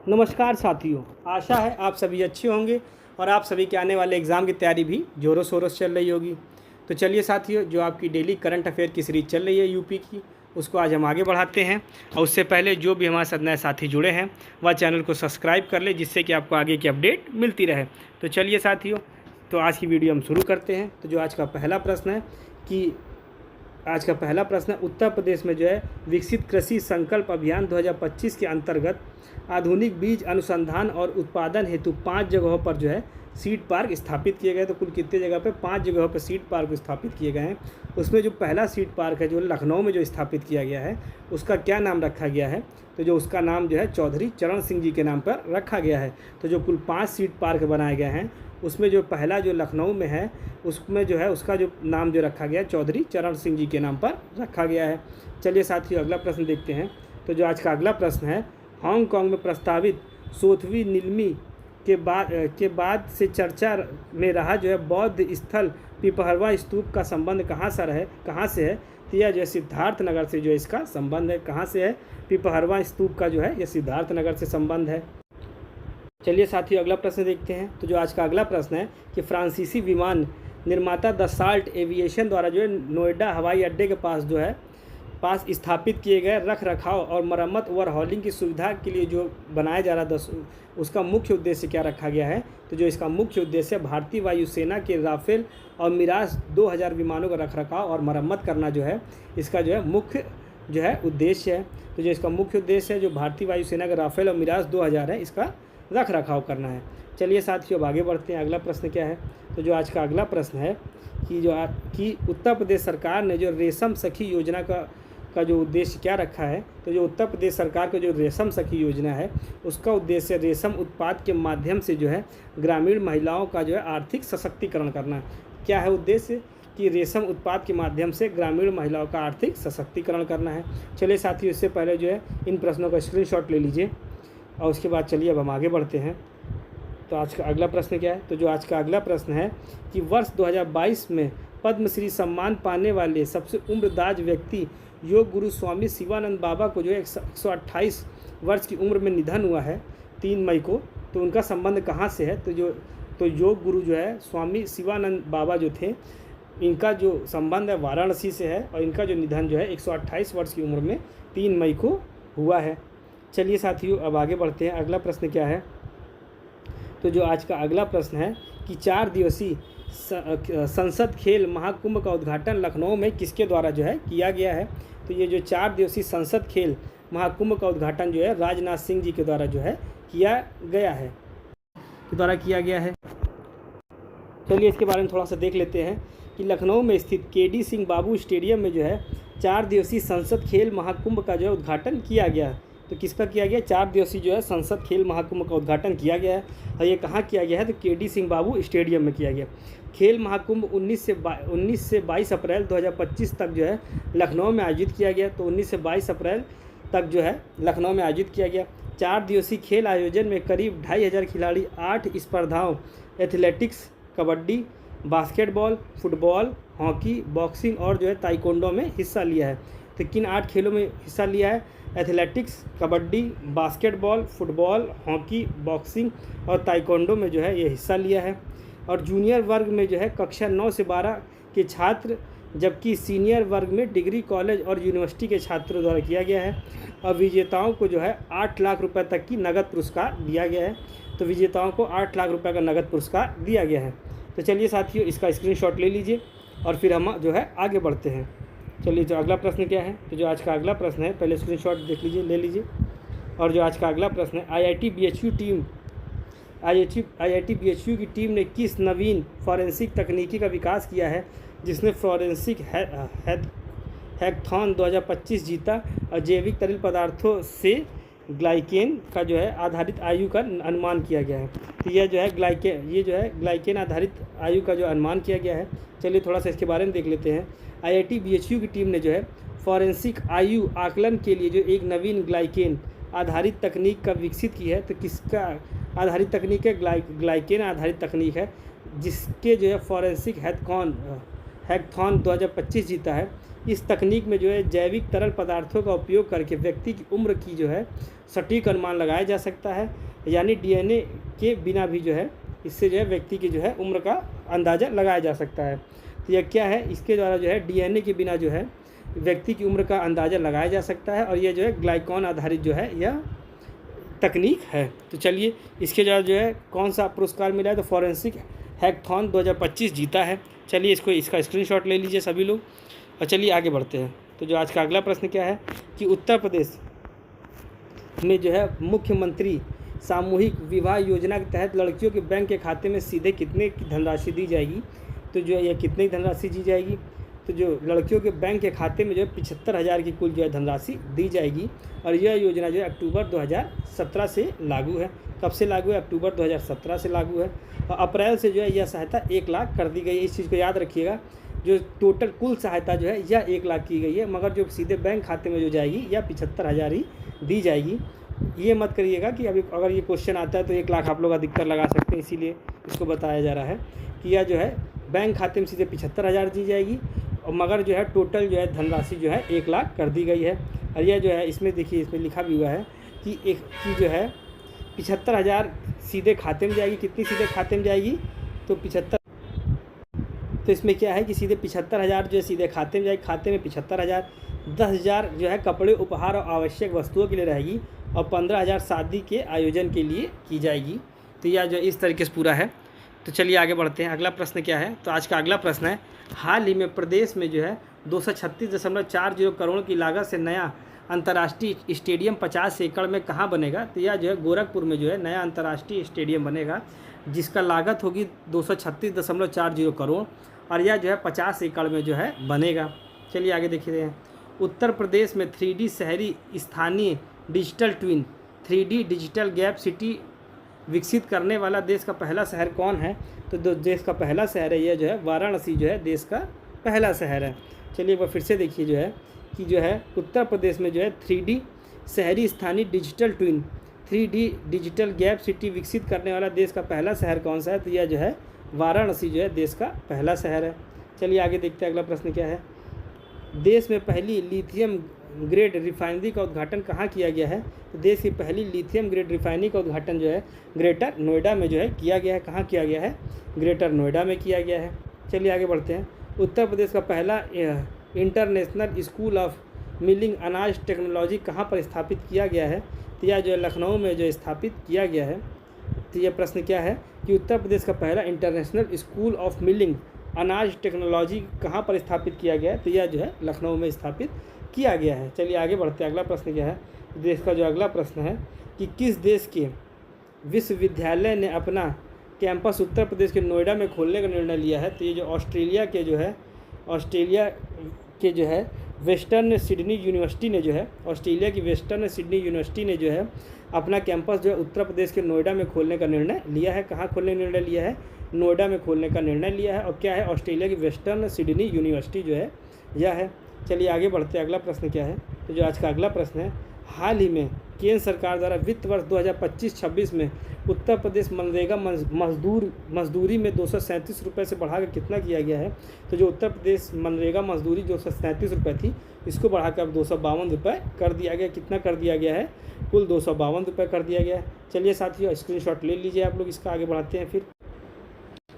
नमस्कार साथियों, आशा है आप सभी अच्छे होंगे और आप सभी के आने वाले एग्ज़ाम की तैयारी भी ज़ोरों शोरों से चल रही होगी। तो चलिए साथियों, जो आपकी डेली करंट अफेयर की सीरीज़ चल रही है यूपी की, उसको आज हम आगे बढ़ाते हैं। और उससे पहले जो भी हमारे साथ नए साथी जुड़े हैं वह चैनल को सब्सक्राइब कर ले, जिससे कि आपको आगे की अपडेट मिलती रहे। तो चलिए साथियों, तो आज की वीडियो हम शुरू करते हैं। तो जो आज का पहला प्रश्न है कि उत्तर प्रदेश में जो है विकसित कृषि संकल्प अभियान 2025 के अंतर्गत आधुनिक बीज अनुसंधान और उत्पादन हेतु 5 जगहों पर जो है सीड पार्क स्थापित किए गए। तो कुल कितने जगह पे? 5 जगहों पर सीड पार्क स्थापित किए गए हैं। उसमें जो पहला सीड पार्क है जो लखनऊ में जो स्थापित किया गया है, उसका क्या नाम रखा गया है? तो जो उसका नाम जो है चौधरी चरण सिंह जी के नाम पर रखा गया है। तो जो कुल 5 सीड पार्क बनाए गए हैं, उसमें जो पहला जो लखनऊ में है, उसमें जो है उसका जो नाम जो रखा गया है चौधरी चरण सिंह जी के नाम पर रखा गया है। चलिए साथियों, अगला प्रश्न देखते हैं। तो जो आज का अगला प्रश्न है, हांगकांग में प्रस्तावित सोथवी नीलमी के बाद से चर्चा में रहा जो है बौद्ध स्थल पिपहरवा स्तूप का संबंध कहाँ से है? तो यह जो है सिद्धार्थ नगर से जो इसका संबंध है। कहाँ से है? पिपहरवा स्तूप का जो है यह सिद्धार्थ नगर से संबंध है। चलिए साथियों, अगला प्रश्न देखते हैं। तो जो आज का अगला प्रश्न है कि फ्रांसीसी विमान निर्माता दसाल्ट एविएशन द्वारा जो है नोएडा हवाई अड्डे के पास स्थापित किए गए रख रखाव और मरम्मत ओवरहॉलिंग की सुविधा के लिए जो बनाया जा रहा उसका मुख्य उद्देश्य क्या रखा गया है? तो जो इसका मुख्य उद्देश्य भारतीय वायुसेना के राफेल और मिराज 2000 विमानों का रख रखाव और मरम्मत करना जो है इसका जो है मुख्य जो है उद्देश्य है। तो जो इसका मुख्य उद्देश्य है जो भारतीय वायुसेना के राफेल और मिराज 2000 है, इसका रख रखाव करना है। चलिए साथियों, अब आगे बढ़ते हैं। अगला प्रश्न क्या है? तो जो आज का अगला प्रश्न है कि उत्तर प्रदेश सरकार ने जो रेशम सखी योजना का जो उद्देश्य क्या रखा है? तो जो उत्तर प्रदेश सरकार का जो रेशम सखी योजना है, उसका उद्देश्य रेशम उत्पाद के माध्यम से जो है ग्रामीण महिलाओं का जो है आर्थिक सशक्तिकरण करना। क्या है उद्देश्य? कि रेशम उत्पाद के माध्यम से ग्रामीण महिलाओं का आर्थिक सशक्तिकरण करना है। चलिए साथियों, इससे पहले जो है इन प्रश्नों का स्क्रीनशॉट ले लीजिए और उसके बाद चलिए अब हम आगे बढ़ते हैं। तो आज का अगला प्रश्न क्या है? तो जो आज का अगला प्रश्न है कि वर्ष 2022 में पद्मश्री सम्मान पाने वाले सबसे उम्रदराज व्यक्ति योग गुरु स्वामी शिवानंद बाबा को जो 128 वर्ष की उम्र में निधन हुआ है 3 मई को। तो उनका संबंध कहाँ से है? तो योग गुरु जो है स्वामी शिवानंद बाबा जो थे, इनका जो संबंध है वाराणसी से है और इनका जो निधन जो है 128 वर्ष की उम्र में 3 मई को हुआ है। चलिए साथियों, अब आगे बढ़ते हैं। अगला प्रश्न क्या है? तो जो आज का अगला प्रश्न है कि 4 दिवसीय संसद खेल महाकुंभ का उद्घाटन लखनऊ में किसके द्वारा जो है किया गया है? तो ये जो 4 दिवसीय संसद खेल महाकुंभ का उद्घाटन जो है राजनाथ सिंह जी के द्वारा जो है किया गया है। चलिए इसके बारे में थोड़ा सा देख लेते हैं कि लखनऊ में स्थित केडी सिंह बाबू स्टेडियम में जो है 4 दिवसीय संसद खेल महाकुंभ का जो है उद्घाटन किया गया है। तो किसका किया गया? 4 दिवसीय जो है संसद खेल महाकुंभ का उद्घाटन किया गया है। और ये कहाँ किया गया है? तो केडी सिंह बाबू स्टेडियम में किया गया। खेल महाकुंभ 19 से 22 अप्रैल 2025 तक जो है लखनऊ में आयोजित किया गया। तो 19 से 22 अप्रैल तक जो है लखनऊ में आयोजित किया गया। 4 दिवसीय खेल आयोजन में करीब 2500 खिलाड़ी 8 स्पर्धाओं athletics, kabaddi, basketball, football, hockey, boxing और जो है ताइक्वांडो में हिस्सा लिया है। तो किन 8 खेलों में हिस्सा लिया है? Athletics, kabaddi, basketball, football, hockey, boxing और ताइक्वांडो में जो है ये हिस्सा लिया है। और जूनियर वर्ग में जो है कक्षा 9 से 12 के छात्र, जबकि सीनियर वर्ग में डिग्री कॉलेज और यूनिवर्सिटी के छात्रों द्वारा किया गया है। और विजेताओं को जो है 8 लाख रुपए तक की नगद पुरस्कार दिया गया है। तो विजेताओं को 8 लाख रुपए का नगद पुरस्कार दिया गया है। तो चलिए साथियों, इसका स्क्रीनशॉट ले लीजिए और फिर हम जो है आगे बढ़ते हैं। चलिए, जो अगला प्रश्न क्या है? तो जो आज का अगला प्रश्न है, पहले स्क्रीनशॉट देख लीजिए, ले लीजिए। और जो आज का अगला प्रश्न है, आईआईटी बीएचयू की टीम ने किस नवीन फॉरेंसिक तकनीकी का विकास किया है जिसने फॉरेंसिक हैकथॉन 2025 जीता और जैविक तरल पदार्थों से ग्लाइकेन का जो है आधारित आयु का अनुमान किया गया है? तो यह जो है ग्लाइकेन आधारित आयु का जो अनुमान किया गया है। चलिए थोड़ा सा इसके बारे में देख लेते हैं। आईआईटी बीएचयू की टीम ने जो है फॉरेंसिक आयु आकलन के लिए जो एक नवीन ग्लाइकेन आधारित तकनीक का विकसित की है। तो किसका आधारित तकनीक है? ग्लाइकेन आधारित तकनीक है, जिसके जो है फॉरेंसिक हैकथॉन 2025 जीता है। इस तकनीक में जो है जैविक तरल पदार्थों का उपयोग करके व्यक्ति की उम्र की जो है सटीक अनुमान लगाया जा सकता है, यानी डीएनए के बिना भी जो है इससे जो है व्यक्ति की जो है उम्र का अंदाज़ा लगाया जा सकता है। तो यह क्या है, इसके द्वारा जो है डीएनए के बिना जो है व्यक्ति की उम्र का अंदाज़ा लगाया जा सकता है, और यह जो है ग्लाइकॉन आधारित जो है यह तकनीक है। तो चलिए इसके द्वारा जो है कौन सा पुरस्कार मिला है, तो फॉरेंसिक हैकथॉन 2025 जीता है। चलिए इसका स्क्रीनशॉट ले लीजिए सभी लोग, और चलिए आगे बढ़ते हैं। तो जो आज का अगला प्रश्न क्या है कि उत्तर प्रदेश में जो है मुख्यमंत्री सामूहिक विवाह योजना के तहत लड़कियों के बैंक के खाते में सीधे कितने की धनराशि दी जाएगी। तो जो है यह कितनी धनराशि दी जाएगी, तो जो लड़कियों के बैंक के खाते में जो है 75,000 की कुल जो है धनराशि दी जाएगी। और यह योजना जो है अक्टूबर 2017 से लागू है। कब से लागू है, अक्टूबर 2017 से लागू है। और अप्रैल से जो है यह सहायता 1 लाख कर दी गई है। इस चीज़ को याद रखिएगा, जो टोटल कुल सहायता जो है यह 1 लाख की गई है, मगर जो सीधे बैंक खाते में जो जाएगी यह 75,000 ही दी जाएगी। ये मत करिएगा कि अभी अगर ये क्वेश्चन आता है तो 1 लाख आप लोग अधिकतर लगा सकते हैं, इसीलिए इसको बताया जा रहा है कि यह जो है बैंक खाते में सीधे 75,000 दी जाएगी, और मगर जो है टोटल जो है धनराशि जो है 1 लाख कर दी गई है। और यह जो है इसमें देखिए इसमें लिखा भी हुआ है कि जो है 75,000 सीधे खाते में जाएगी। कितनी सीधे खाते में जाएगी, तो 75। तो इसमें क्या है कि सीधे 75,000 जो है सीधे खाते में जाएगी, खाते में 75,000। 10,000 जो है कपड़े, उपहार और आवश्यक वस्तुओं के लिए रहेगी, और 15,000 शादी के आयोजन के लिए की जाएगी। तो यह जो इस तरीके से पूरा है। तो चलिए आगे बढ़ते हैं। अगला प्रश्न क्या है, तो आज का अगला प्रश्न है, हाल ही में प्रदेश में जो है 236.40 करोड़ की लागत से नया अंतर्राष्ट्रीय स्टेडियम 50 एकड़ में कहाँ बनेगा। तो यह जो है गोरखपुर में जो है नया अंतर्राष्ट्रीय स्टेडियम बनेगा, जिसका लागत होगी 236.40 करोड़, और यह जो है 50 एकड़ में जो है बनेगा। चलिए आगे देखते हैं। उत्तर प्रदेश में 3D शहरी स्थानीय digital twin 3D digital gap city विकसित करने वाला देश का पहला शहर कौन है। तो देश का पहला शहर है यह जो है वाराणसी जो है देश का पहला शहर है। चलिए एक बार फिर से देखिए जो है कि जो है उत्तर प्रदेश में जो है 3D शहरी स्थानीय digital twin 3D digital gap city विकसित करने वाला देश का पहला शहर कौन सा है। तो यह जो है वाराणसी जो है देश का पहला शहर है। चलिए आगे देखते हैं अगला प्रश्न क्या है। देश में पहली लिथियम ग्रेड रिफाइनरी का उद्घाटन कहाँ किया गया है। तो देश की पहली लिथियम ग्रेड रिफाइनरी का उद्घाटन जो है ग्रेटर नोएडा में जो है किया गया है। कहाँ किया गया है, ग्रेटर नोएडा में किया गया है। चलिए आगे बढ़ते हैं। उत्तर प्रदेश का पहला इंटरनेशनल स्कूल ऑफ मिलिंग अनाज टेक्नोलॉजी कहाँ पर स्थापित किया गया है। तो यह जो है लखनऊ में जो स्थापित किया गया है। तो यह प्रश्न क्या है कि उत्तर प्रदेश का पहला इंटरनेशनल स्कूल ऑफ मिलिंग अनाज टेक्नोलॉजी कहाँ पर स्थापित किया गया है। तो यह जो है लखनऊ में स्थापित किया गया है। चलिए आगे बढ़ते हैं। अगला प्रश्न क्या है, देश का जो अगला प्रश्न है कि किस देश के विश्वविद्यालय ने अपना कैंपस उत्तर प्रदेश के नोएडा में खोलने का निर्णय लिया है। तो ये जो ऑस्ट्रेलिया के जो है वेस्टर्न सिडनी यूनिवर्सिटी ने जो है ऑस्ट्रेलिया की वेस्टर्न सिडनी यूनिवर्सिटी ने जो है अपना कैंपस जो है उत्तर प्रदेश के नोएडा में खोलने का निर्णय लिया है। कहाँ खोलने का निर्णय लिया है, नोएडा में खोलने का निर्णय लिया है। और क्या है, ऑस्ट्रेलिया की वेस्टर्न सिडनी यूनिवर्सिटी जो है यह है। चलिए आगे बढ़ते हैं। अगला प्रश्न क्या है, तो जो आज का अगला प्रश्न है, हाल ही में केंद्र सरकार द्वारा वित्त वर्ष 2025-26 में उत्तर प्रदेश मनरेगा मजदूरी में 237 रुपये से बढ़ाकर कितना किया गया है। तो जो उत्तर प्रदेश मनरेगा मजदूरी 237 रुपये थी, इसको बढ़ाकर अब 252 रुपये कर दिया गया। कितना कर दिया गया है, कुल 252 रुपये कर दिया गया है। चलिए साथियों स्क्रीनशॉट ले लीजिए आप लोग, इसका आगे बढ़ाते हैं फिर।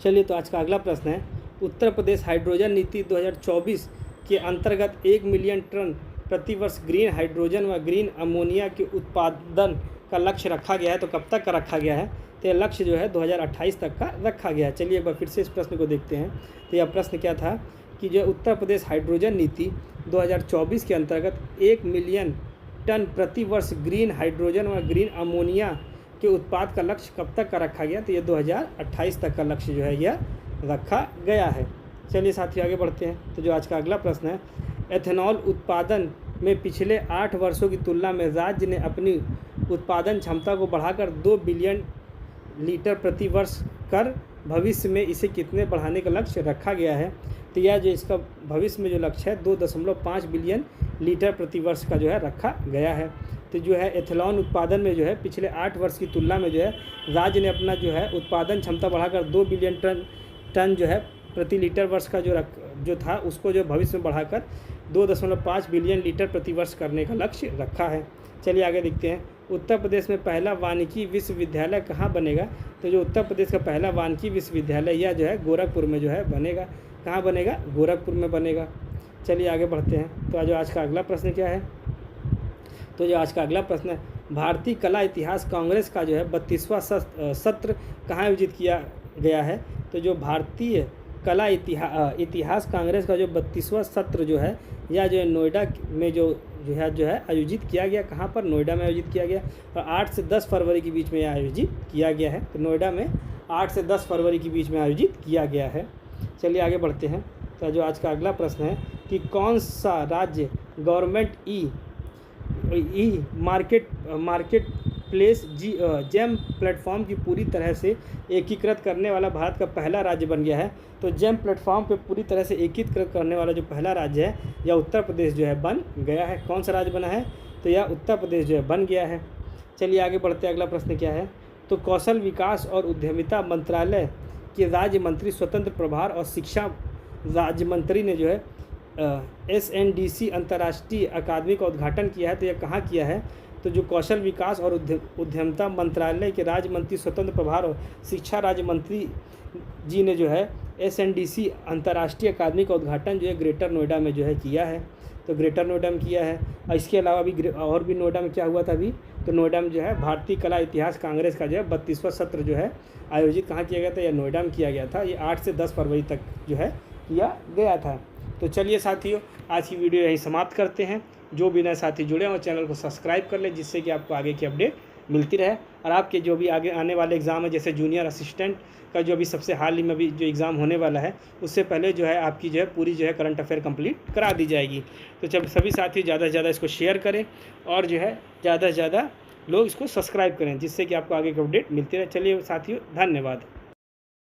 चलिए तो आज का अगला प्रश्न है, उत्तर प्रदेश हाइड्रोजन नीति 2024 के अंतर्गत 1 मिलियन टन प्रति वर्ष ग्रीन हाइड्रोजन व ग्रीन अमोनिया के उत्पादन का लक्ष्य रखा गया है। तो कब तक का रखा गया है, तो यह लक्ष्य जो है 2028 तक का रखा गया है। चलिए एक बार फिर से इस प्रश्न को देखते हैं। तो यह प्रश्न क्या था कि जो उत्तर प्रदेश हाइड्रोजन नीति 2024 के अंतर्गत 1 मिलियन टन प्रति वर्ष ग्रीन हाइड्रोजन व ग्रीन अमोनिया के उत्पाद का लक्ष्य कब तक का रखा गया। तो ये 2028 तक का लक्ष्य जो है यह रखा गया है। चलिए साथियों आगे बढ़ते हैं। तो जो आज का अगला प्रश्न है, एथेनॉल उत्पादन में पिछले 8 वर्षों की तुलना में राज्य ने अपनी उत्पादन क्षमता को बढ़ाकर 2 बिलियन लीटर प्रति वर्ष कर भविष्य में इसे कितने बढ़ाने का लक्ष्य रखा गया है। तो यह जो इसका भविष्य में जो लक्ष्य है 2.5 बिलियन लीटर प्रति वर्ष का जो है रखा गया है। तो जो है एथेनॉल उत्पादन में जो है पिछले 8 वर्ष की तुलना में जो है राज्य ने अपना जो है उत्पादन क्षमता बढ़ाकर 2 बिलियन टन जो है प्रति लीटर वर्ष का जो था उसको जो भविष्य में बढ़ाकर 2.5 बिलियन लीटर प्रति वर्ष करने का लक्ष्य रखा है। चलिए आगे देखते हैं। उत्तर प्रदेश में पहला वानिकी विश्वविद्यालय कहाँ बनेगा? तो जो उत्तर प्रदेश का पहला वानिकी विश्वविद्यालय यह जो है गोरखपुर में जो है बनेगा। कहाँ बनेगा? गोरखपुर में बनेगा। चलिए आगे बढ़ते हैं। तो आज का अगला प्रश्न क्या है? तो जो आज का अगला प्रश्न है, भारतीय कला इतिहास कांग्रेस का जो है 32वां सत्र कहाँ आयोजित किया गया है? तो जो भारतीय कला इतिहास कांग्रेस का जो 32वां सत्र जो है यह जो है नोएडा में जो है आयोजित किया गया। कहाँ पर? नोएडा में आयोजित किया गया और 8 से 10 फरवरी के बीच में यह आयोजित किया गया है। तो नोएडा में 8 से 10 फरवरी के बीच में आयोजित किया गया है। चलिए आगे बढ़ते हैं। तो जो आज का अगला प्रश्न है कि कौन सा राज्य government e market place GeM platform की पूरी तरह से एकीकृत करने वाला भारत का पहला राज्य बन गया है? तो जेम प्लेटफॉर्म पे पूरी तरह से एकीकृत करने वाला जो पहला राज्य है यह उत्तर प्रदेश जो है बन गया है। कौन सा राज्य बना है? तो यह उत्तर प्रदेश जो है बन गया है। चलिए आगे बढ़ते हैं। अगला प्रश्न क्या है? तो कौशल विकास और उद्यमिता मंत्रालय के राज्य मंत्री स्वतंत्र प्रभार और शिक्षा राज्य मंत्री ने जो है SNDC अंतर्राष्ट्रीय अकादमी का उद्घाटन किया है। तो यह कहाँ किया है? तो जो कौशल विकास और उद्यमिता मंत्रालय के राज्य मंत्री स्वतंत्र प्रभार और शिक्षा राज्य मंत्री जी ने जो है SNDC अंतर्राष्ट्रीय अकादमी का उद्घाटन जो है ग्रेटर नोएडा में जो है किया है। तो ग्रेटर नोएडा में किया है। और इसके अलावा भी और भी नोएडा में क्या हुआ था अभी? तो नोएडा में जो है भारतीय कला इतिहास कांग्रेस का जो है 32वां सत्र जो है आयोजित कहाँ किया गया था? यह नोएडा में किया गया था। ये 8 से 10 फरवरी तक जो है किया गया था। तो चलिए साथियों, आज की वीडियो यहीं समाप्त करते हैं। जो भी नए साथी जुड़े हों चैनल को सब्सक्राइब कर लें, जिससे कि आपको आगे की अपडेट मिलती रहे। और आपके जो भी आगे आने वाले एग्ज़ाम है, जैसे जूनियर असिस्टेंट का जो अभी सबसे हाल ही में भी जो एग्ज़ाम होने वाला है, उससे पहले जो है आपकी जो है पूरी जो है करंट अफेयर कंप्लीट करा दी जाएगी। तो जब सभी साथी ज़्यादा से ज़्यादा इसको शेयर करें और जो है ज़्यादा से ज़्यादा लोग इसको सब्सक्राइब करें, जिससे कि आपको आगे की अपडेट मिलती रहे। चलिए साथियों, धन्यवाद।